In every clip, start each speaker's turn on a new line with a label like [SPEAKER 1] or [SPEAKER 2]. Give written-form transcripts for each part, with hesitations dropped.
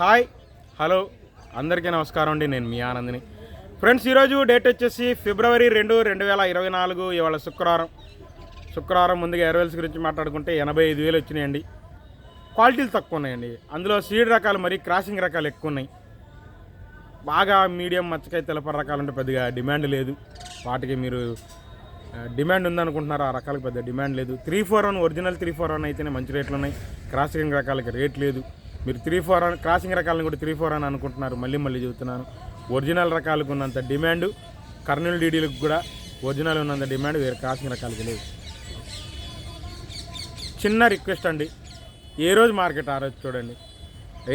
[SPEAKER 1] Hi hello అందరికీ నమస్కారం అండి. నేను మీ ఆనందిని. ఫ్రెండ్స్, ఈరోజు డేట్ వచ్చేసి ఫిబ్రవరి 2, 2024. ఇవాళ శుక్రవారం. ముందుగా ఎయిర్వెల్స్ గురించి మాట్లాడుకుంటే 85,000 వచ్చినాయండి. క్వాలిటీలు తక్కువ ఉన్నాయండి. అందులో సీడ్ రకాలు మరి క్రాసింగ్ రకాలు ఎక్కువ ఉన్నాయి. బాగా మీడియం మచ్చకాయ తెలపర రకాలు అంటే పెద్దగా డిమాండ్ లేదు. వాటికి మీరు డిమాండ్ ఉందనుకుంటున్నారు, ఆ రకాలకు పెద్ద డిమాండ్ లేదు. 341 ఒరిజినల్ 341 అయితేనే మంచి రేట్లు ఉన్నాయి. క్రాసింగ్ రకాలకి రేట్ లేదు. మీరు 341 క్రాసింగ్ రకాలను కూడా 341 అనుకుంటున్నారు. మళ్ళీ చెబుతున్నాను, ఒరిజినల్ రకాలకు ఉన్నంత డిమాండ్ కర్నూలు డీడీలకు కూడా ఒరిజినల్ ఉన్నంత డిమాండ్ వేరే క్రాసింగ్ రకాలకి లేదు. చిన్న రిక్వెస్ట్ అండి, ఏ రోజు మార్కెట్ ఆ రోజు చూడండి.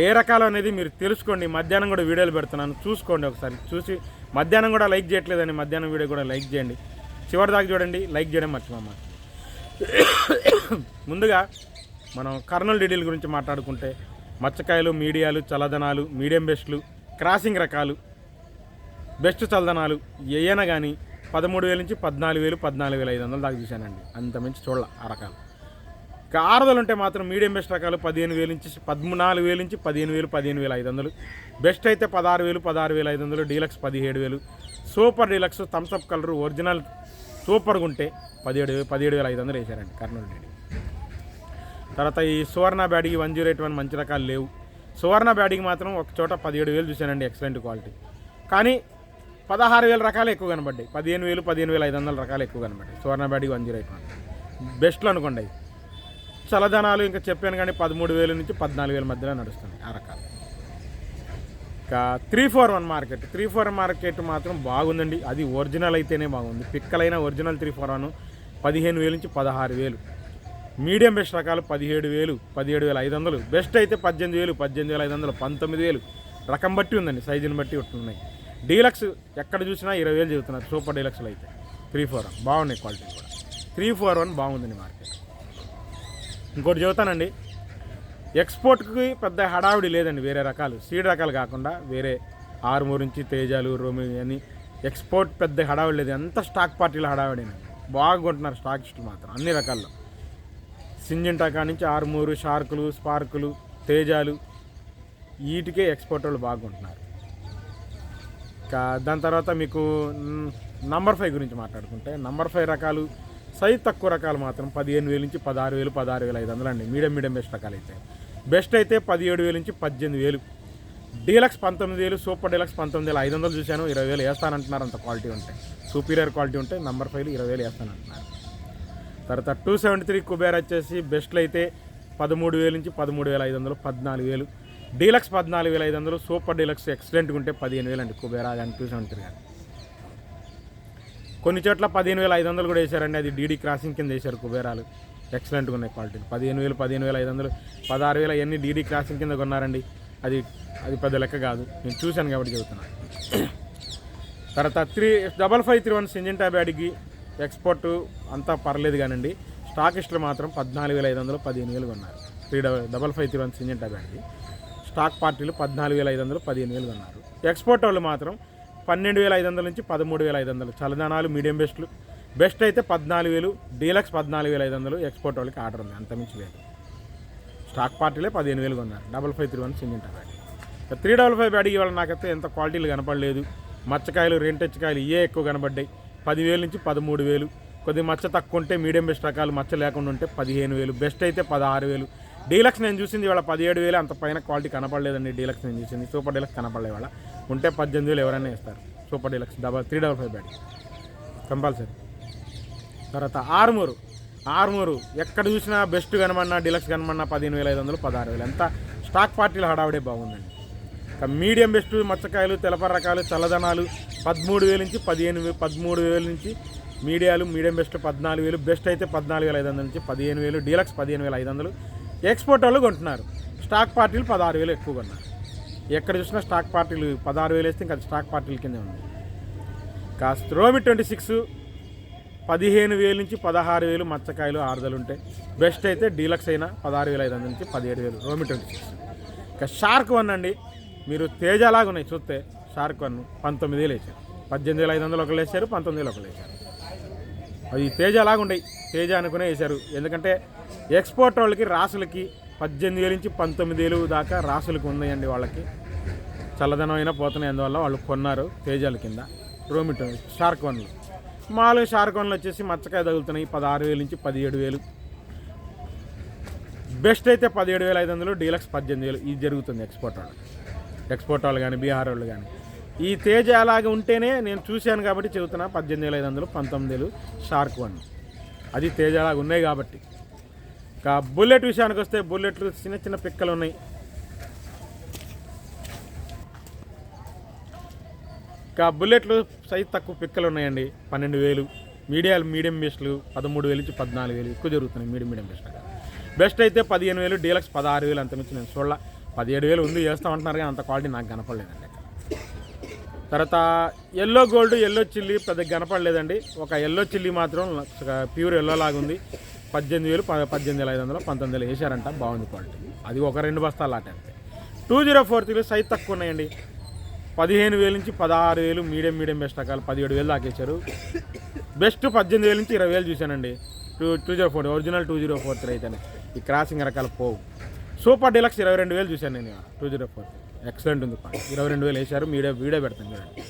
[SPEAKER 1] ఏ రకాలు అనేది మీరు తెలుసుకోండి. మధ్యాహ్నం కూడా వీడియోలు పెడుతున్నాను, చూసుకోండి. ఒకసారి చూసి మధ్యాహ్నం కూడా లైక్ చేయట్లేదండి, మధ్యాహ్నం వీడియో కూడా లైక్ చేయండి. చివరి దాకా చూడండి, లైక్ చేయడం మర్చిపోమ్మ. ముందుగా మనం కర్నూలు డీడీల గురించి మాట్లాడుకుంటే మచ్చకాయలు, మీడియాలు, చల్లదనాలు, మీడియం బెస్ట్లు, క్రాసింగ్ రకాలు, బెస్ట్ చల్లదనాలు ఏయైనా కానీ 13,000 నుంచి 14,000, 14,500 దాకా చూశానండి. అంత మించి చూడాల ఆ రకాలు. ఇక ఆరుదలు ఉంటే మాత్రం మీడియం బెస్ట్ రకాలు 15,000 నుంచి 14,000 నుంచి 15,000, 15,500. బెస్ట్ అయితే 16,000, 16,500. Deluxe 17,000. Super deluxe Thums Up colour original సూపర్గా ఉంటే 17,500 వేశారండి కర్నూలు డీడీ. తర్వాత ఈ సువర్ణ బ్యాడీకి 1081 మంచి రకాలు లేవు. సువర్ణ బ్యాడీకి మాత్రం ఒక చోట 17,000 చూశానండి, ఎక్సలెంట్ క్వాలిటీ. కానీ 16,000 రకాలు ఎక్కువ కనబడ్డాయి. 15,000, 15,500 రకాలు ఎక్కువ కనబడ్డాయి సువర్ణ బ్యాడీకి 1081 బెస్ట్లు అనుకోండి. చలదనాలు ఇంకా చెప్పాను కానీ 13,000 నుంచి 14,000 మధ్యలో నడుస్తుంది ఆ రకాలు. ఇంకా 341 మార్కెట్. 341 మార్కెట్ మాత్రం బాగుందండి. అది ఒరిజినల్ అయితేనే బాగుంది. పిక్కలైన ఒరిజినల్ 341 15,000 నుంచి 16,000. మీడియం బెస్ట్ రకాలు 17,000, 17,500. బెస్ట్ అయితే 18,000, 18,500, 19,000. రకం బట్టి ఉందండి, సైజుని బట్టి ఉంటున్నాయి. డీలక్స్ ఎక్కడ చూసినా 20,000 చెబుతున్నారు. సూపర్ డీలక్స్లో అయితే 341 బాగున్నాయి, క్వాలిటీ కూడా 341 బాగుందండి మార్కెట్. ఇంకోటి చెబుతానండి, ఎక్స్పోర్ట్కి పెద్ద హడావిడి లేదండి. వేరే రకాలు సీడ్ రకాలు కాకుండా వేరే ఆరుమూరు నుంచి తేజాలు, రోమి అని ఎక్స్పోర్ట్ పెద్ద హడావిడి లేదు. అంత స్టాక్ పార్టీలు హడావిడినాయి. బాగా కొంటున్నారు స్టాకిస్టులు మాత్రం అన్ని రకాల్లో. సింజింటా కాడ నుంచి ఆరుమూరు, షార్కులు, స్పార్కులు, తేజాలు వీటికే ఎక్స్పోర్ట్ వాళ్ళు బాగా కొంటున్నారు. ఇంకా దాని తర్వాత మీకు నంబర్ 5 గురించి మాట్లాడుకుంటే నంబర్ 5 రకాలు సైజ్ తక్కువ రకాలు మాత్రం 15,000 నుంచి 16,000, 16,500 అండి. మీడియం బెస్ట్ రకాలు అయితే. బెస్ట్ అయితే 17,000 నుంచి 18,000. డీలక్స్ 19,000, సూపర్ డీలక్స్ 19,500 చూశాను. 20,000 వేస్తానంటున్నారు అంత క్వాలిటీ ఉంటే. సూపీరియర్ క్వాలిటీ ఉంటే నంబర్ 5 20,000 వేస్తానంటున్నారు. తర్వాత 273 కుబేర్ వచ్చేసి బెస్ట్లు అయితే 13,000 నుంచి 13,500, 14,000. డీలక్స్ 14,500, సూపర్ డీలక్స్ ఎక్సలెంట్గా ఉంటే 15,000 అండి కుబేరా. కానీ 273 కానీ కొన్ని చోట్ల 15,500 కూడా వేశారండి. అది డీడీ క్రాసింగ్ కింద వేశారు కుబేరాలు. ఎక్సలెంట్గా ఉన్నాయి క్వాలిటీలు. 15,000, 15,500, 16,000 అవన్నీ డీడీ క్రాసింగ్ కింద కొన్నారండి. అది పెద్ద లెక్క కాదు, నేను చూశాను కాబట్టి చెబుతున్నాను. తర్వాత 35531 సింజింటా బ్యాడీకి ఎక్స్పోర్టు అంతా పర్లేదు కానండి. స్టాకిస్టులు మాత్రం 14,500, 15,000 కొన్నారు. 35531 సింజింటా బ్యాడీకి స్టాక్ పార్టీలు 14,500, 15,000 కొన్నారు. ఎక్స్పోర్ట్ వాళ్ళు మాత్రం 12,500 నుంచి 13,500. చలదానాలు మీడియం బెస్ట్లు. బెస్ట్ అయితే 14,000, డీలక్స్ 14,500. ఎక్స్పోర్ట్ వాళ్ళకి ఆర్డర్ ఉంది, అంతమించి లేదు. స్టాక్ పార్టీలే 15,000 కొన్నారు. 5531 సింజింటా బ్యాడీ. 355 బ్యాడీ ఇవాళ నాకైతే ఎంత క్వాలిటీలు కనపడలేదు. మచ్చకాయలు, రెంటెచ్చకాయలు ఇవే ఎక్కువ కనబడ్డాయి. 10,000 నుంచి 13,000. కొద్ది మచ్చ తక్కువ ఉంటే మీడియం బెస్ట్ రకాలు మచ్చ లేకుండా ఉంటే 15,000. బెస్ట్ అయితే 16,000. డీలక్స్ నేను చూసింది ఇవాళ 17,000. అంత పైన క్వాలిటీ కనపడలేదండి. డీలక్స్ నేను చూసింది. సూపర్ డీలక్స్ కనపడలేదు ఇవాళ. ఉంటే 18,000 ఎవరైనా ఇస్తారు. సూపర్ డీలక్స్ 355 బ్యాడీ కంపల్సరీ. తర్వాత ఆరుమూరు ఎక్కడ చూసినా బెస్ట్ కనమన్నా, డీలక్స్ కనమన్నా 15,500, 16,000. ఎంత స్టాక్ పార్టీలు హడావిడే బాగుందండి. ఇంకా మీడియం బెస్ట్ మచ్చకాయలు, తెలపర రకాలు, చల్లదనాలు 13,000 నుంచి 13,000 నుంచి మీడియాలు, మీడియం బెస్ట్ 14,000. బెస్ట్ అయితే 14,500 నుంచి 15,000. డీలక్స్ 15,500. ఎక్స్పోర్ట్ వాళ్ళు కొంటున్నారు. స్టాక్ పార్టీలు 16,000 ఎక్కువ కొన్నారు. ఎక్కడ చూసినా స్టాక్ పార్టీలు 16,000 వేస్తే ఇంకా స్టాక్ పార్టీల కింద ఉంది. కాస్త రోమి 26 15,000 నుంచి 16,000 మచ్చకాయలు ఆరుదలు ఉంటాయి. బెస్ట్ అయితే డీలక్స్ అయినా 16,500 నుంచి 17,000 రోమి 26. ఇంకా షార్క్ 1 అండి. మీరు తేజలాగా ఉన్నాయి చూస్తే. షార్క్ 1 19,000 వేశారు. 18,500 ఒకళ్ళు వేశారు, 19,000 ఒకళ్ళు వేశారు. అది తేజలాగా ఉండయి. తేజ అనుకునే వేశారు. ఎందుకంటే ఎక్స్పోర్ట్ వాళ్ళకి, రాసులకి 18,000 నుంచి 19,000 దాకా రాసులకు ఉన్నాయండి వాళ్ళకి. చల్లదనం అయినా పోతున్నాయి, అందువల్ల వాళ్ళు కొన్నారు తేజాల కింద. రోమిట్ షార్క్ వన్లు మామూలుగా షార్క్ వన్లు వచ్చేసి మచ్చకాయ తగులుతున్నాయి 16,000 నుంచి 17,000. బెస్ట్ అయితే 17,500, డీలక్స్ 18,000. ఇది జరుగుతుంది ఎక్స్పోర్ట్ వాళ్ళు కానీ బీహార్ వాళ్ళు కానీ. ఈ తేజ అలాగే ఉంటేనే నేను చూశాను కాబట్టి చెబుతున్నా. 18,500, 19,000 షార్క్ వన్. అది తేజ అలాగా ఉన్నాయి కాబట్టి. ఇంకా బుల్లెట్ విషయానికి వస్తే బుల్లెట్లు చిన్న చిన్న పిక్కలు ఉన్నాయి. ఇంకా బుల్లెట్లు సైజ్ తక్కువ పిక్కలు ఉన్నాయండి. 12,000. మీడియం బెస్ట్లు 13,000 నుంచి 14,000 ఎక్కువ జరుగుతున్నాయి మీడియం బెస్ట్. బెస్ట్ అయితే 15,000, డీలక్స్ 16,000. అంతమించి నేను చూడాల. 17,000 ఉంది చేస్తామంటున్నారు కానీ అంత క్వాలిటీ నాకు కనపడలేదండి. తర్వాత ఎల్లో గోల్డ్, ఎల్లో చిల్లీ పెద్దగా కనపడలేదండి. ఒక ఎల్లో చిల్లీ మాత్రం ప్యూర్ ఎల్లో లాగా ఉంది. 18,000, 18,500, 19,000 వేసారంట. బాగుంది క్వాలిటీ. అది ఒక 2 బస్తాలు ఆట. 2043 సైజ్ తక్కువ ఉన్నాయండి. 15,000 నుంచి 16,000 మీడియం బెస్ట్ రకాలు 17,000 దాకా వేసారు. బెస్ట్ 18,000 నుంచి 20,000 చూశానండి. 2040 ఒరిజినల్ 2043 అయితేనే. ఈ క్రాసింగ్ రకాలు పోవు. సూపర్ డీలక్స్ 22,000 చూశాను నేను. 2040 ఎక్సలెంట్ ఉంది. 22,000 వేశారు. వీడియో పెడతాను చూడండి.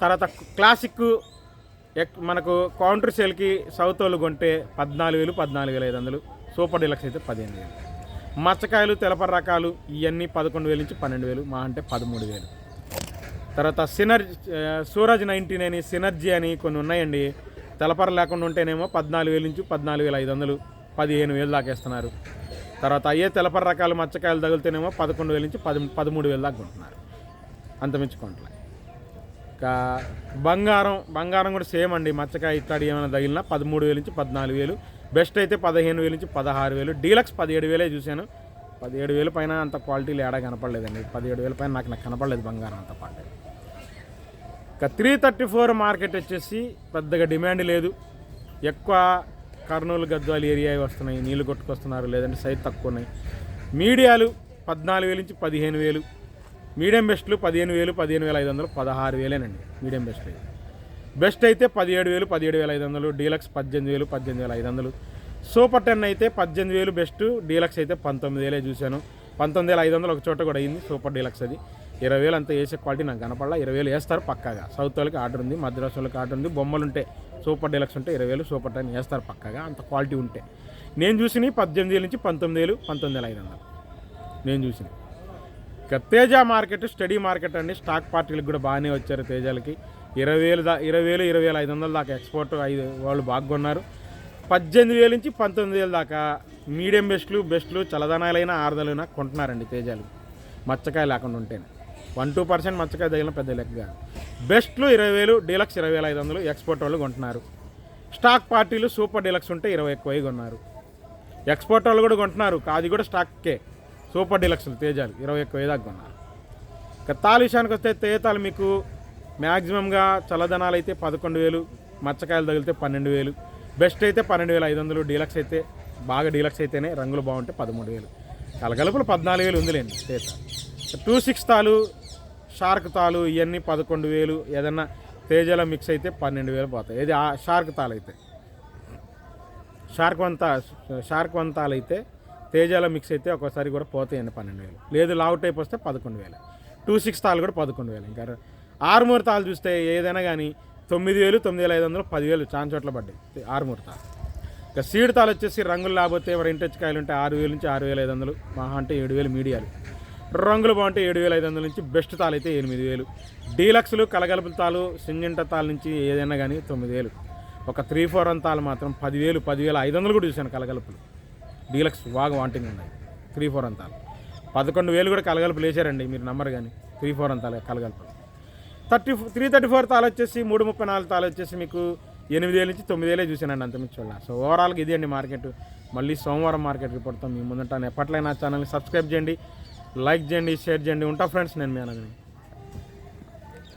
[SPEAKER 1] తర్వాత క్లాసిక్ మనకు కౌంటర్ సేల్కి సౌత్ వాళ్ళు కొంటే 14,000, 14,500. సూపర్ డీలక్స్ అయితే 15,000. మచ్చకాయలు తెలపర రకాలు ఇవన్నీ 11,000 నుంచి 12,000, మా అంటే 13,000. తర్వాత సూరజ్ 19 అని, సినర్జీ అని కొన్ని ఉన్నాయండి. తెలపర లేకుండా ఉంటేనేమో 14,000 నుంచి 14,500, 15,000 దాకా వేస్తున్నారు. తర్వాత అయ్యే తెలపర రకాలు మచ్చకాయలు తగిలితేనేమో 11,000 నుంచి 13,000 దాకా కొంటున్నారు. అంతమించుకోవట్లే. ఇంకా బంగారం కూడా సేమ్ అండి. మచ్చకాయ ఇట్లాంటి ఏమైనా తగిలినా 13,000 నుంచి 14,000. బెస్ట్ అయితే 15,000 నుంచి 16,000. డీలక్స్ 17,000 చూశాను. 17,000 పైన అంత క్వాలిటీలు ఏడా కనపడలేదండి. 17,000 పైన నాకు కనపడలేదు బంగారం అంత క్వాలిటీ. ఇంకా 334 మార్కెట్ వచ్చేసి పెద్దగా డిమాండ్ లేదు. ఎక్కువ కర్నూలు గద్వాల ఏరియా వస్తున్నాయి, నీళ్లు కొట్టుకొస్తున్నారు, లేదంటే సైజ్ తక్కువ ఉన్నాయి. మీడియాలు 14,000 నుంచి 15,000. మీడియం బెస్ట్లు 15,000, 15,500, 16,000 మీడియం బెస్ట్. బెస్ట్ అయితే 17,000, 17,500. డీలక్స్ 18,000, 18,500. సూపర్ 10 అయితే 18,000 బెస్ట్. డీలక్స్ అయితే 19,000 చూశాను. 19,500 ఒక చోట కూడా అయింది సూపర్ డీలక్స్. అది 20,000 అంతా వేసే క్వాలిటీ నాకు కనపడలా. 20,000 వేస్తారు పక్కాగా. సౌత్ వాళ్ళకి ఆర్డర్ ఉంది, మద్రాసు వాళ్ళకి ఆర్డర్ ఉంది. బొమ్మలు ఉంటే సూపర్ డీలక్స్ ఉంటే 20,000 సూపర్ 10 వేస్తారు పక్కాగా, అంత క్వాలిటీ ఉంటే. నేను చూసిన 18,000 నుంచి 19,000, 19,500 నేను చూసిన. ఇక తేజ మార్కెట్ స్టడీ మార్కెట్ అండి. స్టాక్ పార్టీలకు కూడా బాగానే వచ్చారు తేజాలకి. 20,000, 20,500 దాకా ఎక్స్పోర్ట్ వాళ్ళు బాగా కొన్నారు. 18,000 నుంచి 19,000 దాకా మీడియం బెస్ట్లు చల్లదనాలైనా ఆరుదలైనా కొంటున్నారండి తేజాలు. మచ్చకాయ లేకుండా ఉంటేనే 1-2% మచ్చకాయ తగిలిన పెద్ద లెక్కగా. బెస్ట్లు 20,000, డీలక్స్ 20,500 ఎక్స్పోర్ట్ వాళ్ళు కొంటున్నారు. స్టాక్ పార్టీలు సూపర్ డీలక్స్ ఉంటే 20 ఎక్కువ కొన్నారు. ఎక్స్పోర్ట్ వాళ్ళు కూడా కొంటున్నారు, అది కూడా స్టాక్కే. సూపర్ డీలక్స్లు తేజాలు 20 ఎక్కువ దాకా కొన్నారు. ఇక తాలు విషయానికి వస్తే తేతాలు మీకు మ్యాక్సిమంగా చల్లదనాలు అయితే 11,000, మచ్చకాయలు తగిలితే 12,000. బెస్ట్ అయితే 12,500. డీలక్స్ అయితే బాగా డీలక్స్ అయితేనే రంగులు బాగుంటే 13,000. కలగలుపులు 14,000 ఉందిలేండి తేత. 26 తాలు, షార్క్ తాలు ఇవన్నీ 11,000. ఏదన్నా తేజాల మిక్స్ అయితే 12,000 పోతాయి. ఇది షార్క్ తాలు అయితే. షార్క్ వన్ తాలు అయితే తేజాల మిక్స్ అయితే ఒక్కోసారి కూడా పోతాయండి 12,000. లేదు లావు టైప్ వస్తే 11,000. 26 తాలు కూడా 11,000. ఇంకా ఆరుమూరు తాలు చూస్తే ఏదైనా కానీ 9,000, 9,500, 10,000 చాలా చోట్ల పడ్డాయి ఆరుమూరు తాలు. ఇంకా సీడ్ తాలు వచ్చేసి రంగులు లేకపోతే రెంటెచ్ కాయలు ఉంటే 6,000 నుంచి 6,500, మహా అంటే 7,000 మీడియాలు. రంగులు బాగుంటే 7,500 నుంచి బెస్ట్ తాలు అయితే 8,000. డీలక్స్లు కలగలుపుల తాలు సింజంట తాలు నుంచి ఏదైనా కానీ 9,000. ఒక 3-4 తాలు మాత్రం 10,000, 10,500 కూడా చూశాను కలగలుపులు. డీలక్స్ బాగా వాంటింగ్ ఉన్నాయి. 3-4 తాలు 11,000 కూడా కలగలుపులు వేసారండి, మీరు నమ్మరు కానీ. 3-4 తాలు కలగలుపులు. 334 తాలు వచ్చేసి 334 తాలు వచ్చేసి మీకు 8,000 నుంచి 9,000 చూసానండి, అంతమించి చూడాలి. సో ఓవరాల్గా ఇది అండి మార్కెట్. మళ్ళీ సోమవారం మార్కెట్ రిపోర్ట్తో మీ ముందుంటాను. ఎప్పట్లైనా ఛానల్ని సబ్స్క్రైబ్ చేయండి, లైక్ చేయండి, షేర్ చేయండి. ఉంటా ఫ్రెండ్స్, నేను మీ అనగా.